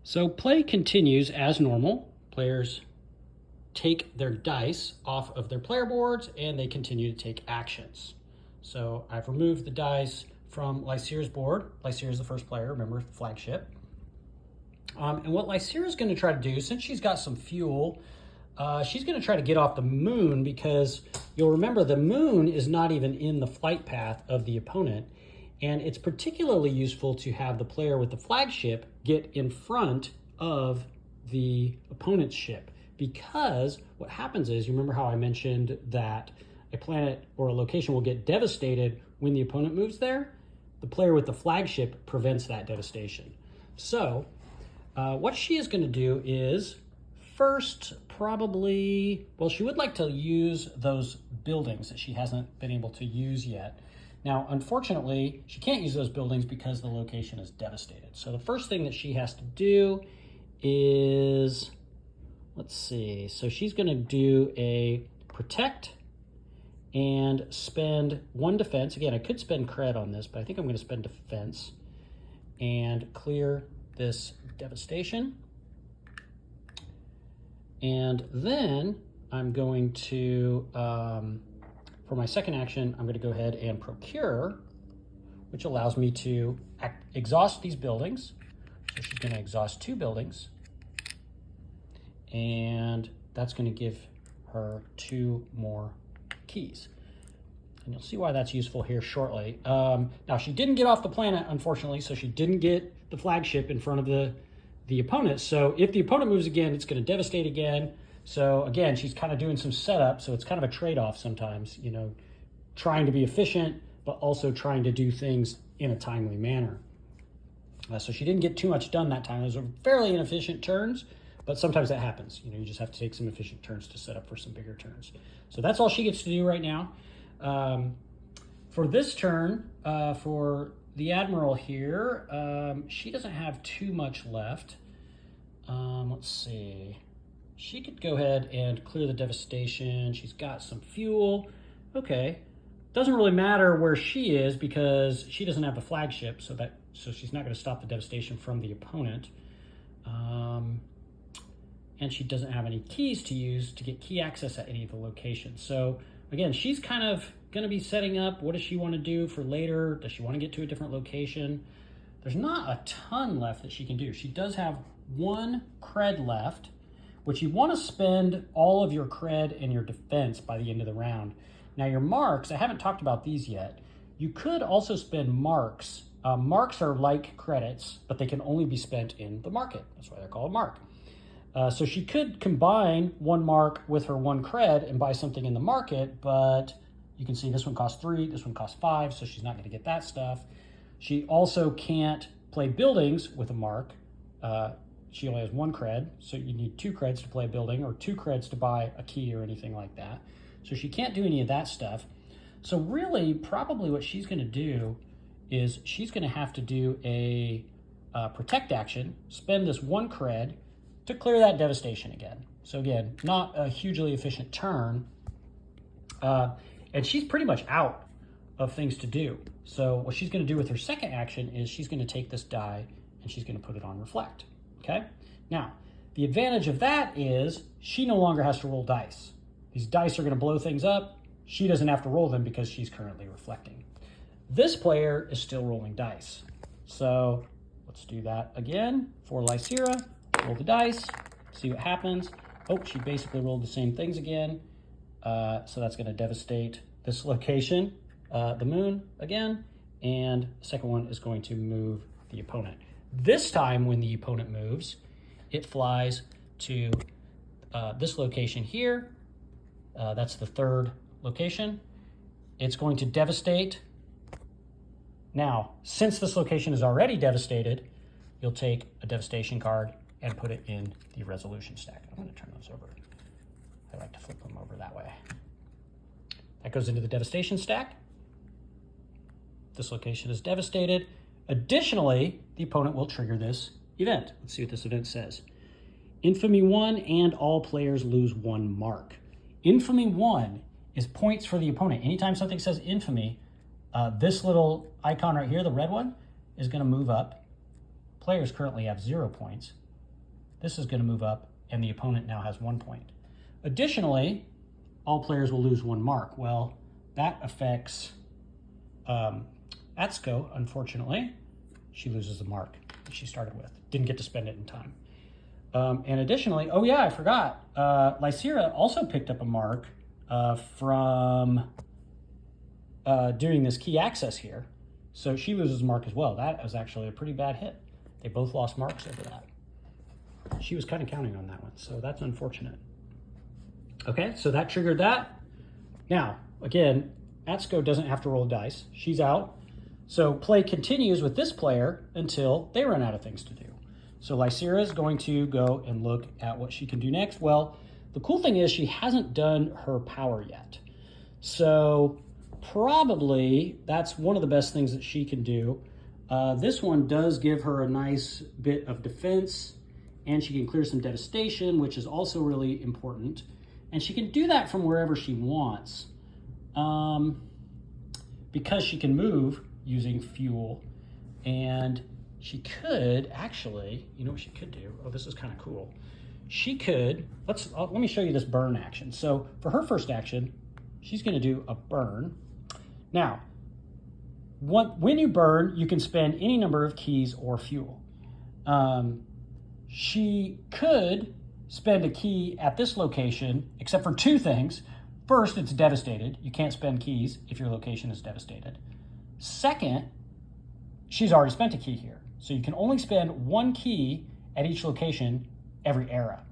So play continues as normal. Players take their dice off of their player boards and they continue to take actions. So I've removed the dice from Lycira's board. Lycira is the first player, remember, flagship. And what Lycira is going to try to do, since she's got some fuel, she's going to try to get off the moon, because you'll remember the moon is not even in the flight path of the opponent. And it's particularly useful to have the player with the flagship get in front of the opponent's ship, because what happens is, you remember how I mentioned that a planet or a location will get devastated when the opponent moves there? The player with the flagship prevents that devastation. So what she is going to do is first probably, well, she would like to use those buildings that she hasn't been able to use yet. Now, unfortunately, she can't use those buildings because the location is devastated. So the first thing that she has to do is, let's see, so she's going to do a protect and spend 1 defense. Again, I could spend cred on this, but I think I'm going to spend defense and clear this devastation. And then I'm going to, for my second action, I'm going to go ahead and procure, which allows me to exhaust these buildings. So she's going to exhaust 2 buildings. And that's going to give her 2 more keys. And you'll see why that's useful here shortly. Now, she didn't get off the planet, unfortunately, so she didn't get the flagship in front of the opponent. So if the opponent moves again, it's going to devastate again. So again, she's kind of doing some setup, so it's kind of a trade-off sometimes, you know, trying to be efficient, but also trying to do things in a timely manner. So she didn't get too much done that time. Those are fairly inefficient turns, but sometimes that happens. You know, you just have to take some efficient turns to set up for some bigger turns. So that's all she gets to do right now. For this turn, for the Admiral here, she doesn't have too much left. Let's see. She could go ahead and clear the devastation. She's got some fuel. Okay. Doesn't really matter where she is because she doesn't have the flagship, so she's not going to stop the devastation from the opponent. And she doesn't have any keys to use to get key access at any of the locations. So again, she's kind of going to be setting up, what does she want to do for later? Does she want to get to a different location? There's not a ton left that she can do. She does have 1 cred left, which you want to spend all of your cred and your defense by the end of the round. Now your marks, I haven't talked about these yet. You could also spend marks. Marks are like credits, but they can only be spent in the market. That's why they're called a mark. So she could combine 1 mark with her 1 cred and buy something in the market, but you can see this one costs 3, this one costs 5, so she's not going to get that stuff. She also can't play buildings with a mark. She only has 1 cred, so you need 2 creds to play a building or 2 creds to buy a key or anything like that. So she can't do any of that stuff. So really, probably what she's going to do is she's going to have to do a protect action, spend this 1 cred to clear that devastation again. So again, not a hugely efficient turn. And she's pretty much out of things to do. So what she's going to do with her second action is she's going to take this die and she's going to put it on reflect. Okay? Now, the advantage of that is she no longer has to roll dice. These dice are going to blow things up. She doesn't have to roll them because she's currently reflecting. This player is still rolling dice. So let's do that again for Lycira. Roll the dice, see what happens. Oh, she basically rolled the same things again. So that's going to devastate this location, the moon again, and the second one is going to move the opponent. This time when the opponent moves, it flies to this location here. That's the 3rd location. It's going to devastate. Now, since this location is already devastated, you'll take a devastation card and put it in the resolution stack. I'm going to turn those over. I like to flip them over that way. That goes into the devastation stack. This location is devastated. Additionally, the opponent will trigger this event. Let's see what this event says. Infamy 1 and all players lose 1 mark. Infamy 1 is points for the opponent. Anytime something says infamy, this little icon right here, the red one, is going to move up. Players currently have 0 points. this is going to move up, and the opponent now has 1 point. Additionally, all players will lose 1 mark. Well, that affects Atsuko, unfortunately. She loses the mark that she started with. Didn't get to spend it in time. And additionally, oh yeah, I forgot. Lysira also picked up a mark from doing this key access here. So she loses a mark as well. That was actually a pretty bad hit. They both lost marks over that. She was kind of counting on that one, so that's unfortunate. Okay, so that triggered that. Now, again, Atsuko doesn't have to roll dice. She's out. So play continues with this player until they run out of things to do. So Lysira is going to go and look at what she can do next. Well, the cool thing is she hasn't done her power yet. So probably that's one of the best things that she can do. This one does give her a nice bit of defense, and she can clear some devastation, which is also really important. And she can do that from wherever she wants because she can move using fuel. And she could actually, you know what she could do? Oh, this is kind of cool. She could, let me show you this burn action. So for her first action, she's going to do a burn. Now, when you burn, you can spend any number of keys or fuel. She could spend a key at this location, except for 2 things. First, it's devastated. You can't spend keys if your location is devastated. Second, she's already spent a key here. So you can only spend 1 key at each location every era.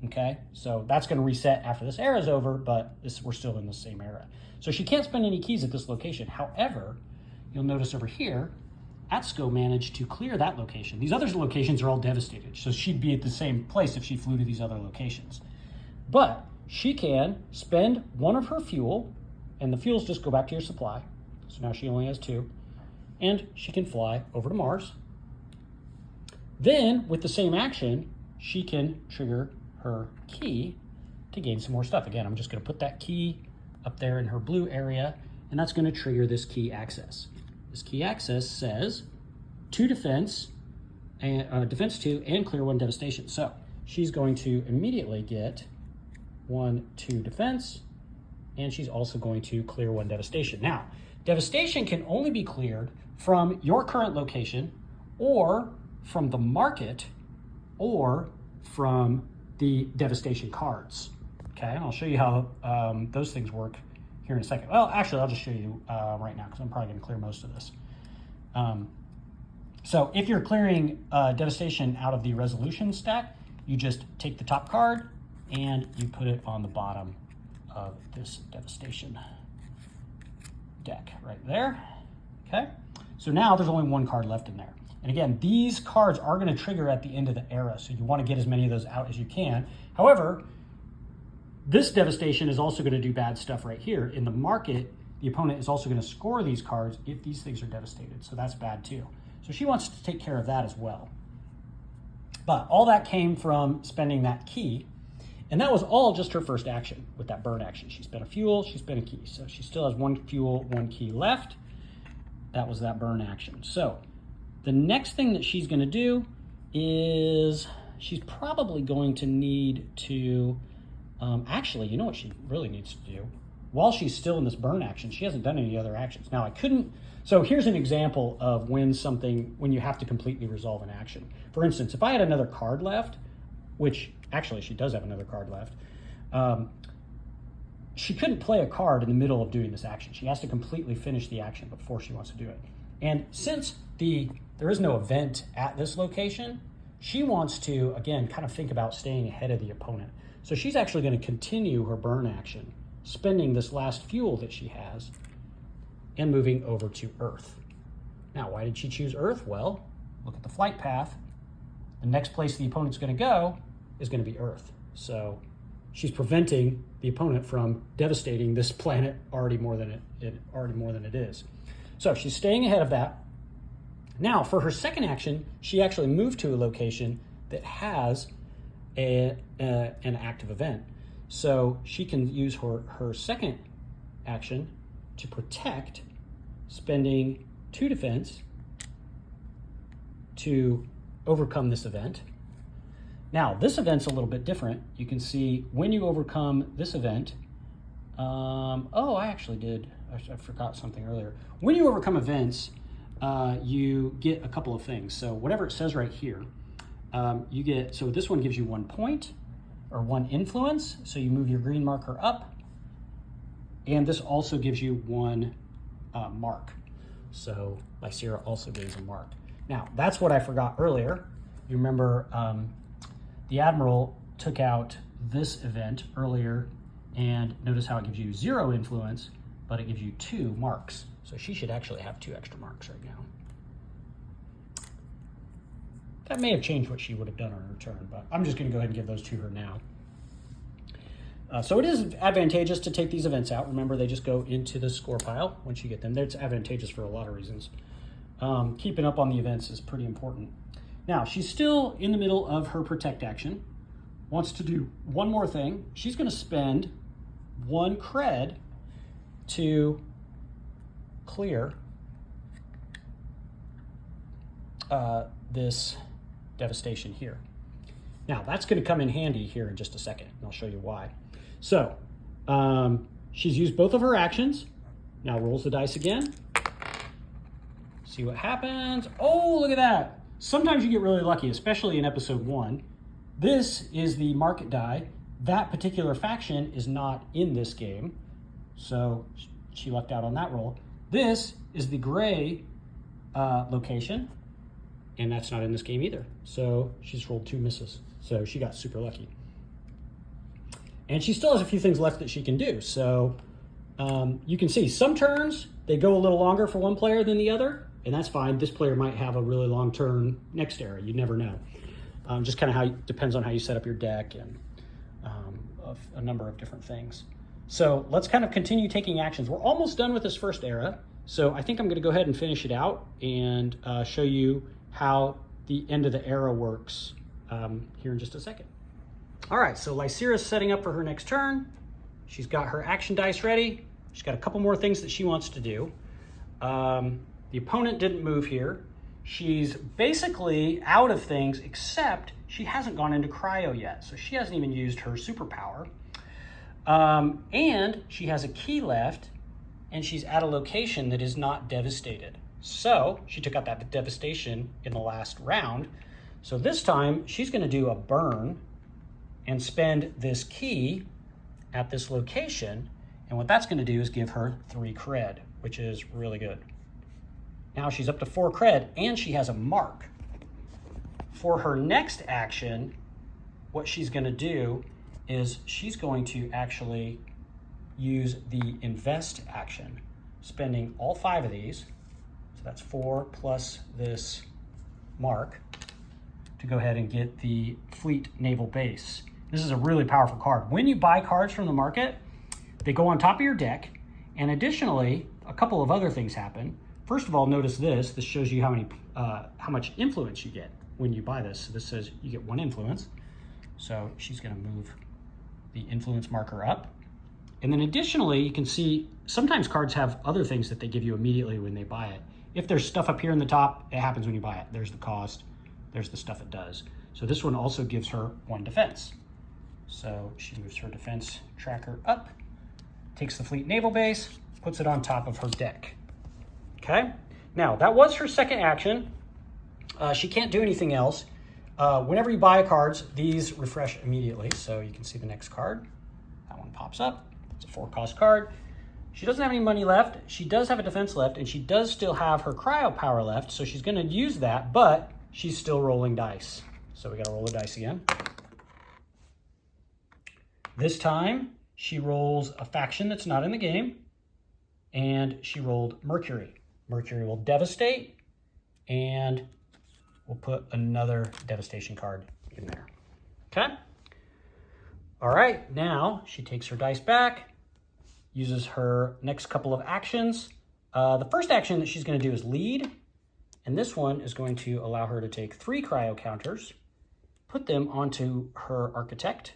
Okay, so that's going to reset after this era is over, but we're still in the same era. So she can't spend any keys at this location. However, you'll notice over here, Atsuko managed to clear that location. These other locations are all devastated, so she'd be at the same place if she flew to these other locations. But she can spend 1 of her fuel, and the fuels just go back to your supply. So now she only has 2. And she can fly over to Mars. Then, with the same action, she can trigger her key to gain some more stuff. Again, I'm just going to put that key up there in her blue area, and that's going to trigger this key access. This key access says 2 defense, and defense 2, and clear 1 devastation. So she's going to immediately get 1, 2 defense, and she's also going to clear 1 devastation. Now, devastation can only be cleared from your current location, or from the market, or from the devastation cards. Okay, and I'll show you how those things work here in a second. Well, actually, I'll just show you right now because I'm probably going to clear most of this. So if you're clearing devastation out of the resolution stack, you just take the top card and you put it on the bottom of this devastation deck right there. Okay, so now there's only 1 card left in there. And again, these cards are going to trigger at the end of the era, so you want to get as many of those out as you can. However, this devastation is also going to do bad stuff right here. In the market, the opponent is also going to score these cards if these things are devastated, so that's bad too. So she wants to take care of that as well. But all that came from spending that key, and that was all just her first action with that burn action. She spent a fuel, she spent a key, so she still has 1 fuel, 1 key left. That was that burn action. So the next thing that she's going to do is she's probably going to need to, actually, you know what she really needs to do? While she's still in this burn action, she hasn't done any other actions. Now, so here's an example of when you have to completely resolve an action. For instance, if I had another card left, which actually she does have another card left, she couldn't play a card in the middle of doing this action. She has to completely finish the action before she wants to do it. And since there is no event at this location, she wants to, again, kind of think about staying ahead of the opponent. So she's actually going to continue her burn action, spending this last fuel that she has and moving over to Earth. Now, why did she choose Earth? Well, look at the flight path. The next place the opponent's going to go is going to be Earth. So she's preventing the opponent from devastating this planet already more than it is. So she's staying ahead of that. Now, for her second action, she actually moved to a location that has an active event. So she can use her second action to protect, spending 2 defense to overcome this event. Now, this event's a little bit different. You can see when you overcome this event, I actually did. I forgot something earlier. When you overcome events, you get a couple of things. So whatever it says right here, you get, so this one gives you 1 point or 1 influence. So you move your green marker up. And this also gives you 1 mark. So Lycera also gains a mark. Now, that's what I forgot earlier. You remember the Admiral took out this event earlier, and notice how it gives you 0 influence, but it gives you 2 marks. So she should actually have 2 extra marks right now. That may have changed what she would have done on her turn, but I'm just going to go ahead and give those to her now. So it is advantageous to take these events out. Remember, they just go into the score pile once you get them. It's advantageous for a lot of reasons. Keeping up on the events is pretty important. Now, she's still in the middle of her protect action. Wants to do one more thing. She's going to spend 1 cred to clear this devastation here. Now, that's going to come in handy here in just a second, and I'll show you why. So, she's used both of her actions. Now rolls the dice again. See what happens. Oh, look at that. Sometimes you get really lucky, especially in episode 1. This is the market die. That particular faction is not in this game, so she lucked out on that roll. This is the gray location, and that's not in this game either. So she's rolled 2 misses. So she got super lucky. And she still has a few things left that she can do. So you can see some turns, they go a little longer for one player than the other, and that's fine. This player might have a really long turn next era. You never know. Just kind of depends on how you set up your deck and a number of different things. So let's kind of continue taking actions. We're almost done with this first era. So I think I'm going to go ahead and finish it out and show you how the end of the era works here in just a second. All right, so Lycera's setting up for her next turn. She's got her action dice ready. She's got a couple more things that she wants to do. The opponent didn't move here. She's basically out of things, except she hasn't gone into cryo yet. So she hasn't even used her superpower. And she has a key left, and she's at a location that is not devastated. So she took out that devastation in the last round. So this time she's going to do a burn and spend this key at this location. And what that's going to do is give her 3 cred, which is really good. Now she's up to 4 cred, and she has a mark. For her next action, what she's going to do is she's going to actually use the invest action, spending all 5 of these. So that's 4 plus this mark to go ahead and get the Fleet Naval Base. This is a really powerful card. When you buy cards from the market, they go on top of your deck, and additionally, a couple of other things happen. First of all, notice this. This shows you how much influence you get when you buy this. So this says you get 1 influence. So she's going to move the influence marker up. And then additionally, you can see sometimes cards have other things that they give you immediately when they buy it. If there's stuff up here in the top, it happens when you buy it. There's the cost. There's the stuff it does. So this one also gives her 1 defense. So she moves her defense tracker up, takes the Fleet Naval Base, puts it on top of her deck. Okay, now that was her second action. She can't do anything else. Whenever you buy cards, these refresh immediately. So you can see the next card. That one pops up. It's a 4-cost card. She doesn't have any money left. She does have a defense left, and she does still have her cryo power left. So she's going to use that, but she's still rolling dice. So we got to roll the dice again. This time, she rolls a faction that's not in the game, and she rolled Mercury. Mercury will devastate, and we'll put another devastation card in there. Okay? All right, now she takes her dice back, uses her next couple of actions. The first action that she's going to do is lead, and this one is going to allow her to take 3 cryo counters, put them onto her architect,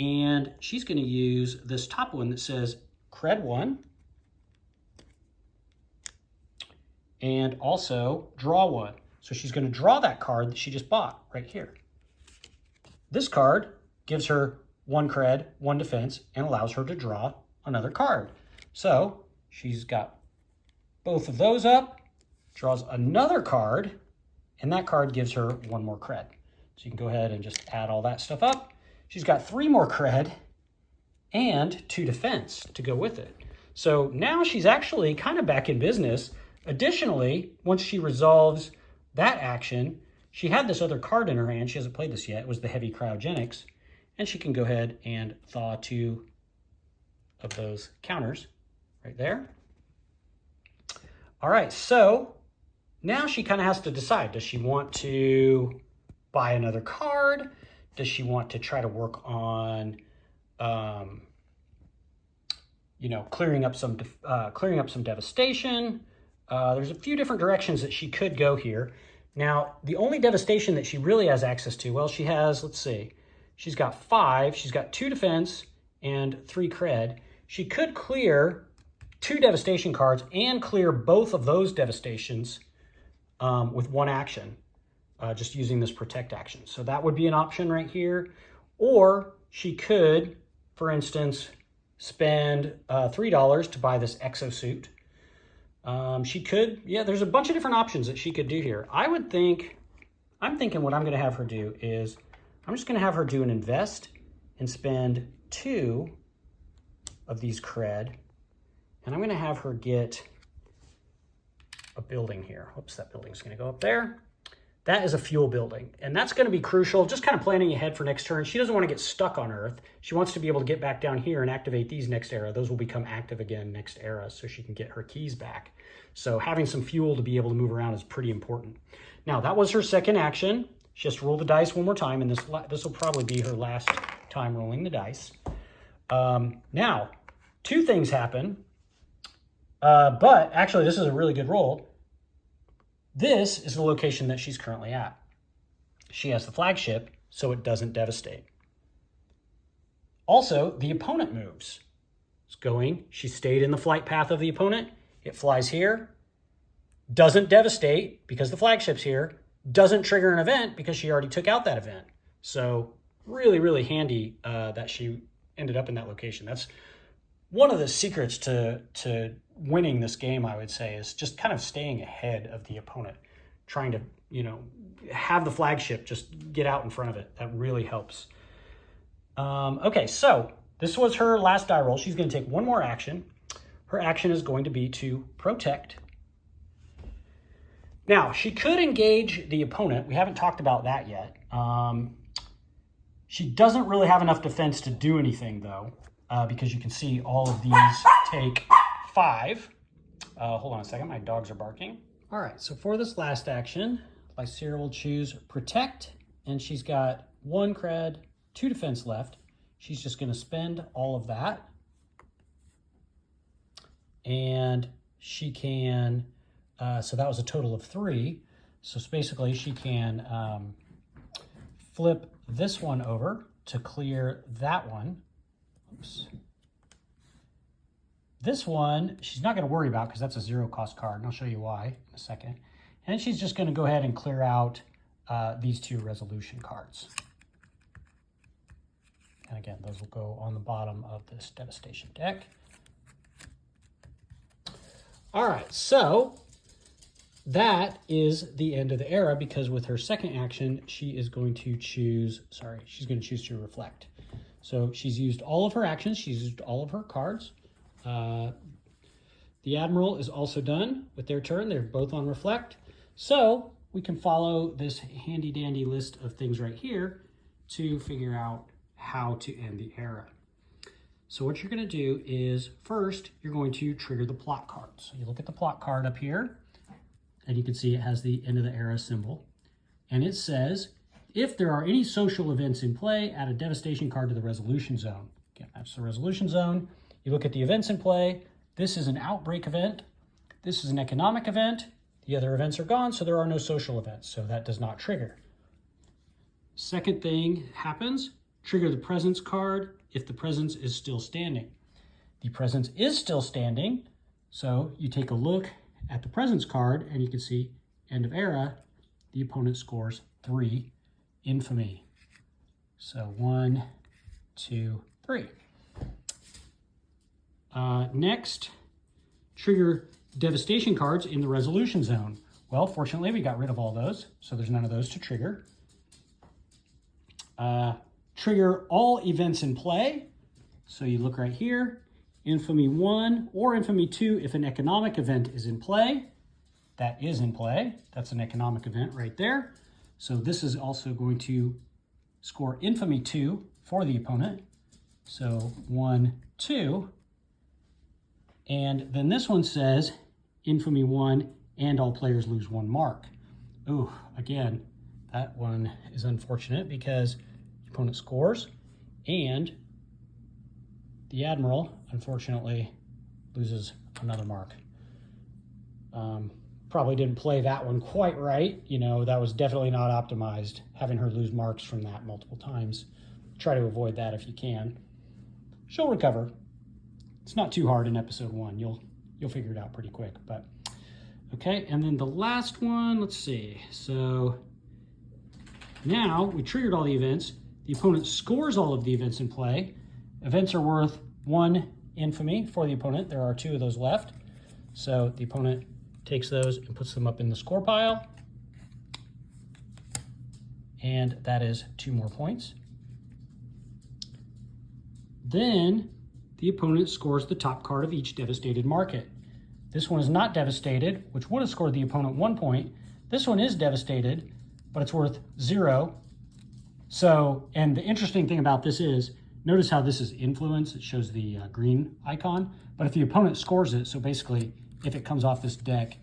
and she's going to use this top one that says Cred 1, and also draw 1. So she's going to draw that card that she just bought right here. this card gives her 1 cred, 1 defense, and allows her to draw another card. So she's got both of those up, draws another card, and that card gives her 1 more cred. So you can go ahead and just add all that stuff up. She's got 3 more cred and 2 defense to go with it. So now she's actually kind of back in business. Additionally, once she resolves that action, she had this other card in her hand. She hasn't played this yet. It was the Heavy Cryogenics. And she can go ahead and thaw 2 of those counters right there. All right, so now she kind of has to decide. Does she want to buy another card? Does she want to try to work on, clearing up some devastation? There's a few different directions that she could go here. Now, the only devastation that she really has access to, well, she has, let's see, she's got 5, she's got 2 defense and 3 cred. She could clear 2 devastation cards and clear both of those devastations with 1 action, just using this protect action. So that would be an option right here. Or she could, for instance, spend $3 to buy this exosuit. She could, there's a bunch of different options that she could do here. I'm thinking what I'm going to have her do is, I'm just going to have her do an invest and spend 2 of these cred. And I'm going to have her get a building here. Whoops, that building's going to go up there. That is a fuel building, and that's going to be crucial, just kind of planning ahead for next turn. She doesn't want to get stuck on Earth. She wants to be able to get back down here and activate these next era. Those will become active again next era, so she can get her keys back. So having some fuel to be able to move around is pretty important. Now, that was her second action. She has to roll the dice one more time, and this will probably be her last time rolling the dice. Now, 2 things happen, but actually this is a really good roll. This is the location that she's currently at. She has the flagship, so it doesn't devastate. Also, the opponent moves. She stayed in the flight path of the opponent. It flies here. Doesn't devastate because the flagship's here. Doesn't trigger an event because she already took out that event. So really, really handy that she ended up in that location. That's one of the secrets to winning this game, I would say, is just kind of staying ahead of the opponent, trying to, have the flagship just get out in front of it. That really helps. Okay, so this was her last die roll. She's going to take 1 more action. Her action is going to be to protect. Now, she could engage the opponent. We haven't talked about that yet. She doesn't really have enough defense to do anything, though, because you can see all of these take 5. Hold on a second, my dogs are barking. All right, so for this last action, Lysaria will choose Protect, and she's got 1 cred, 2 defense left. She's just going to spend all of that. And she can, so that was a total of 3. So basically she can flip this one over to clear that one. Oops. This one, she's not going to worry about because that's a 0-cost card, and I'll show you why in a second. And she's just going to go ahead and clear out these 2 resolution cards. And again, those will go on the bottom of this devastation deck. All right, so that is the end of the era because with her second action, she is going to choose, she's going to choose to reflect. So she's used all of her actions. She's used all of her cards. The Admiral is also done with their turn. They're both on reflect. So we can follow this handy dandy list of things right here to figure out how to end the era. So what you're going to do is first, you're going to trigger the plot card. So you look at the plot card up here and you can see it has the end of the era symbol. And it says, if there are any social events in play, add a devastation card to the resolution zone. Again, that's the resolution zone. You look at the events in play. This is an outbreak event. This is an economic event. The other events are gone, so there are no social events. So that does not trigger. Second thing happens, trigger the presence card if the presence is still standing. The presence is still standing, so you take a look at the presence card and you can see end of era, the opponent scores 3 infamy. So 1, 2, 3. Next, trigger devastation cards in the resolution zone. Well, fortunately, we got rid of all those, so there's none of those to trigger. Trigger all events in play. So you look right here, Infamy 1 or Infamy 2 if an economic event is in play. That is in play. That's an economic event right there. So this is also going to score Infamy 2 for the opponent. So 1, 2. And then this one says Infamy 1 and all players lose 1 mark. Ooh, again, that one is unfortunate because the opponent scores and the Admiral, unfortunately, loses another mark. Probably didn't play that one quite right. You know, that was definitely not optimized, having her lose marks from that multiple times. Try to avoid that if you can. She'll recover. It's not too hard in episode 1. You'll figure it out pretty quick. But okay, and then the last one, let's see. So now we triggered all the events. The opponent scores all of the events in play. Events are worth 1 infamy for the opponent. There are 2 of those left. So the opponent takes those and puts them up in the score pile. And that is 2 more points. Then the opponent scores the top card of each devastated market. This one is not devastated, which would have scored the opponent 1 point. This one is devastated, but it's worth 0. So, and the interesting thing about this is, notice how this is influence. It shows the green icon. But if the opponent scores it, so basically if it comes off this deck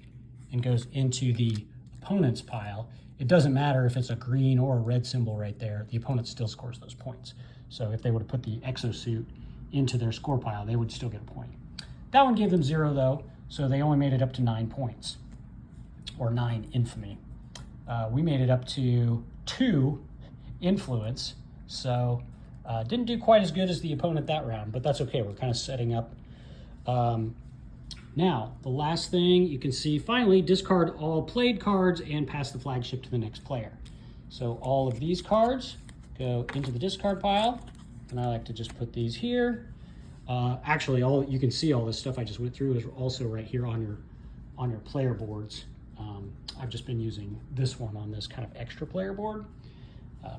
and goes into the opponent's pile, it doesn't matter if it's a green or a red symbol right there. The opponent still scores those points. So if they would have put the exosuit into their score pile, they would still get a point. That one gave them 0 though, so they only made it up to 9 points, or 9 infamy. We made it up to 2 influence, so didn't do quite as good as the opponent that round, but that's okay. We're kind of setting up. Now, the last thing you can see, finally, discard all played cards and pass the flagship to the next player. So all of these cards go into the discard pile, and I like to just put these here. Actually, you can see all this stuff I just went through is also right here on your player boards. I've just been using this one on this kind of extra player board,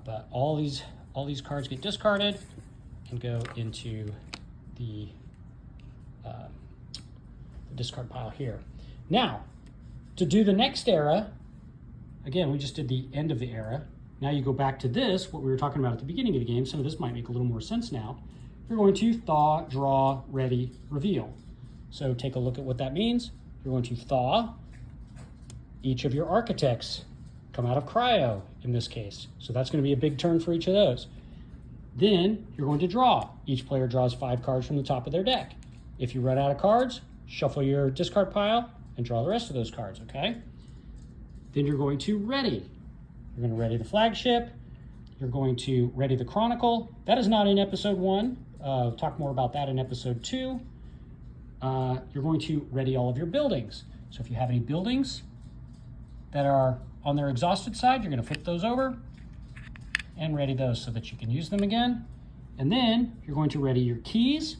but all these cards get discarded and go into the discard pile here. Now, to do the next era, again, we just did the end of the era. Now you go back to this, what we were talking about at the beginning of the game. Some of this might make a little more sense now. You're going to thaw, draw, ready, reveal. So take a look at what that means. You're going to thaw. Each of your architects come out of cryo in this case. So that's going to be a big turn for each of those. Then you're going to draw. Each player draws 5 cards from the top of their deck. If you run out of cards, shuffle your discard pile and draw the rest of those cards, okay? Then you're going to ready. You're going to ready the flagship. You're going to ready the chronicle. That is not in episode 1. We'll talk more about that in episode 2. You're going to ready all of your buildings. So if you have any buildings that are on their exhausted side, you're going to flip those over and ready those so that you can use them again. And then you're going to ready your keys.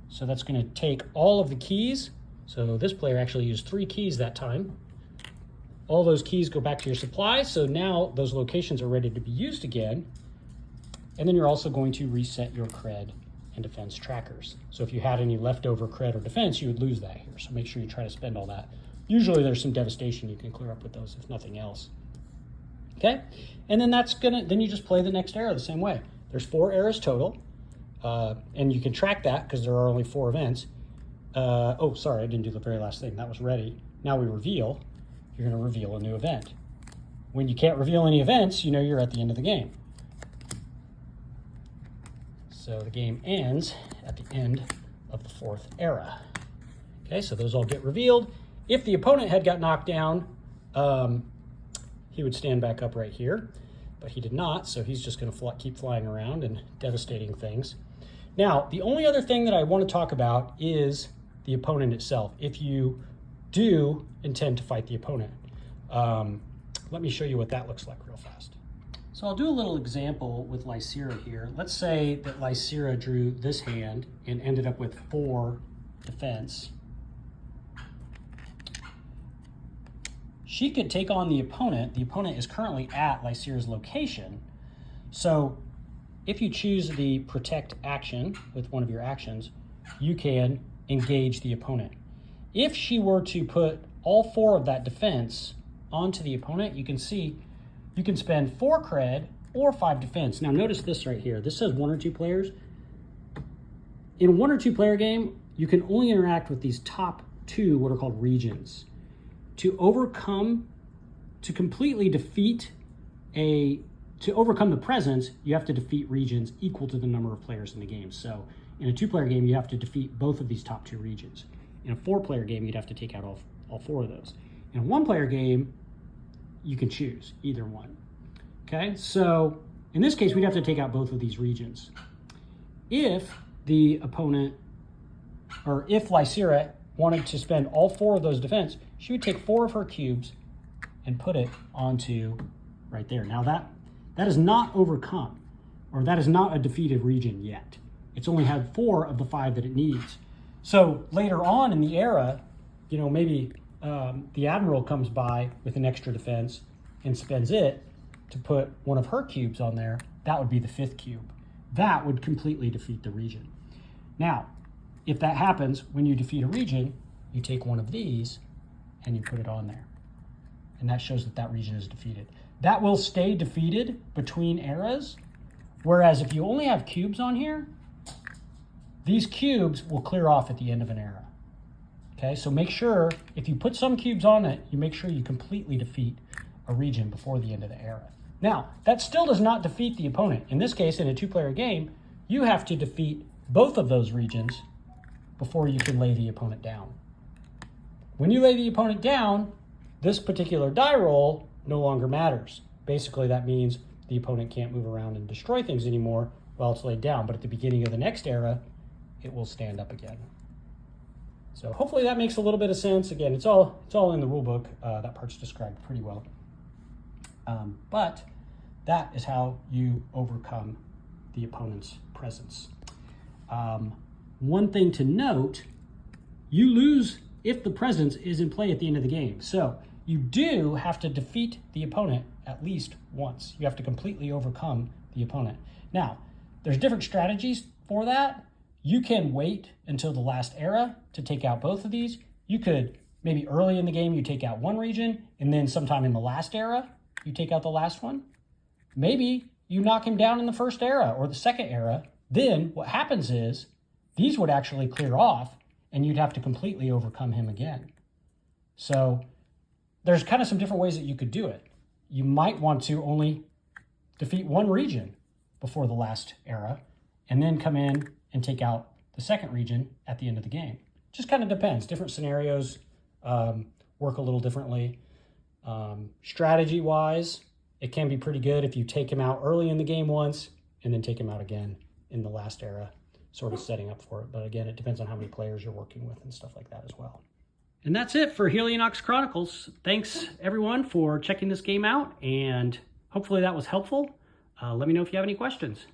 So that's going to take all of the keys. So this player actually used 3 keys that time. All those keys go back to your supply. So now those locations are ready to be used again. And then you're also going to reset your cred and defense trackers. So if you had any leftover cred or defense, you would lose that here. So make sure you try to spend all that. Usually there's some devastation you can clear up with those, if nothing else. Okay, and then then you just play the next era the same way. There's 4 eras total, and you can track that because there are only 4 events. Oh, sorry, I didn't do the very last thing. That was ready. Now we reveal. You're going to reveal a new event. When you can't reveal any events, you know you're at the end of the game. So the game ends at the end of the 4th era. Okay, so those all get revealed. If the opponent had got knocked down, he would stand back up right here, but he did not, so he's just going to keep flying around and devastating things. Now, the only other thing that I want to talk about is the opponent itself. If you do intend to fight the opponent, let me show you what that looks like real fast. So I'll do a little example with Lycera here. Let's say that Lycera drew this hand and ended up with 4 defense. She could take on the opponent. The opponent is currently at Lycera's location. So if you choose the protect action with one of your actions, you can engage the opponent. If she were to put all 4 of that defense onto the opponent, you can see you can spend 4 cred or 5 defense. Now notice this right here. This says 1 or 2 players. In a 1 or 2 player game, you can only interact with these top 2 what are called regions. To completely defeat to overcome the presence, you have to defeat regions equal to the number of players in the game. So in a 2-player game, you have to defeat both of these top 2 regions. In a 4-player game, you'd have to take out all 4 of those. In a 1-player game, you can choose either one. Okay, so in this case, we'd have to take out both of these regions. If the opponent, or if Lycera wanted to spend all 4 of those defense, she would take 4 of her cubes and put it onto right there. Now that is not overcome, or that is not a defeated region yet. It's only had 4 of the 5 that it needs. So later on in the era, you know, maybe the Admiral comes by with an extra defense and spends it to put one of her cubes on there. That would be the 5th cube. That would completely defeat the region. Now, if that happens, when you defeat a region, you take one of these and you put it on there. And that shows that that region is defeated. That will stay defeated between eras, whereas if you only have cubes on here, these cubes will clear off at the end of an era. Okay, so make sure, if you put some cubes on it, you make sure you completely defeat a region before the end of the era. Now, that still does not defeat the opponent. In this case, in a 2-player game, you have to defeat both of those regions before you can lay the opponent down. When you lay the opponent down, this particular die roll no longer matters. Basically, that means the opponent can't move around and destroy things anymore while it's laid down. But at the beginning of the next era, it will stand up again. So hopefully that makes a little bit of sense. Again, it's all in the rule book. That part's described pretty well. But that is how you overcome the opponent's presence. One thing to note, you lose if the presence is in play at the end of the game. So you do have to defeat the opponent at least once. You have to completely overcome the opponent. Now, there's different strategies for that. You can wait until the last era to take out both of these. You could, maybe early in the game, you take out one region, and then sometime in the last era, you take out the last one. Maybe you knock him down in the first era or the second era. Then what happens is these would actually clear off, and you'd have to completely overcome him again. So there's kind of some different ways that you could do it. You might want to only defeat one region before the last era, and then come in and take out the second region at the end of the game. Just kind of depends. Different scenarios work a little differently. Strategy-wise, it can be pretty good if you take him out early in the game once and then take him out again in the last era, sort of setting up for it. But again, it depends on how many players you're working with and stuff like that as well. And that's it for Helionox Chronicles. Thanks, everyone, for checking this game out, and hopefully that was helpful. Let me know if you have any questions.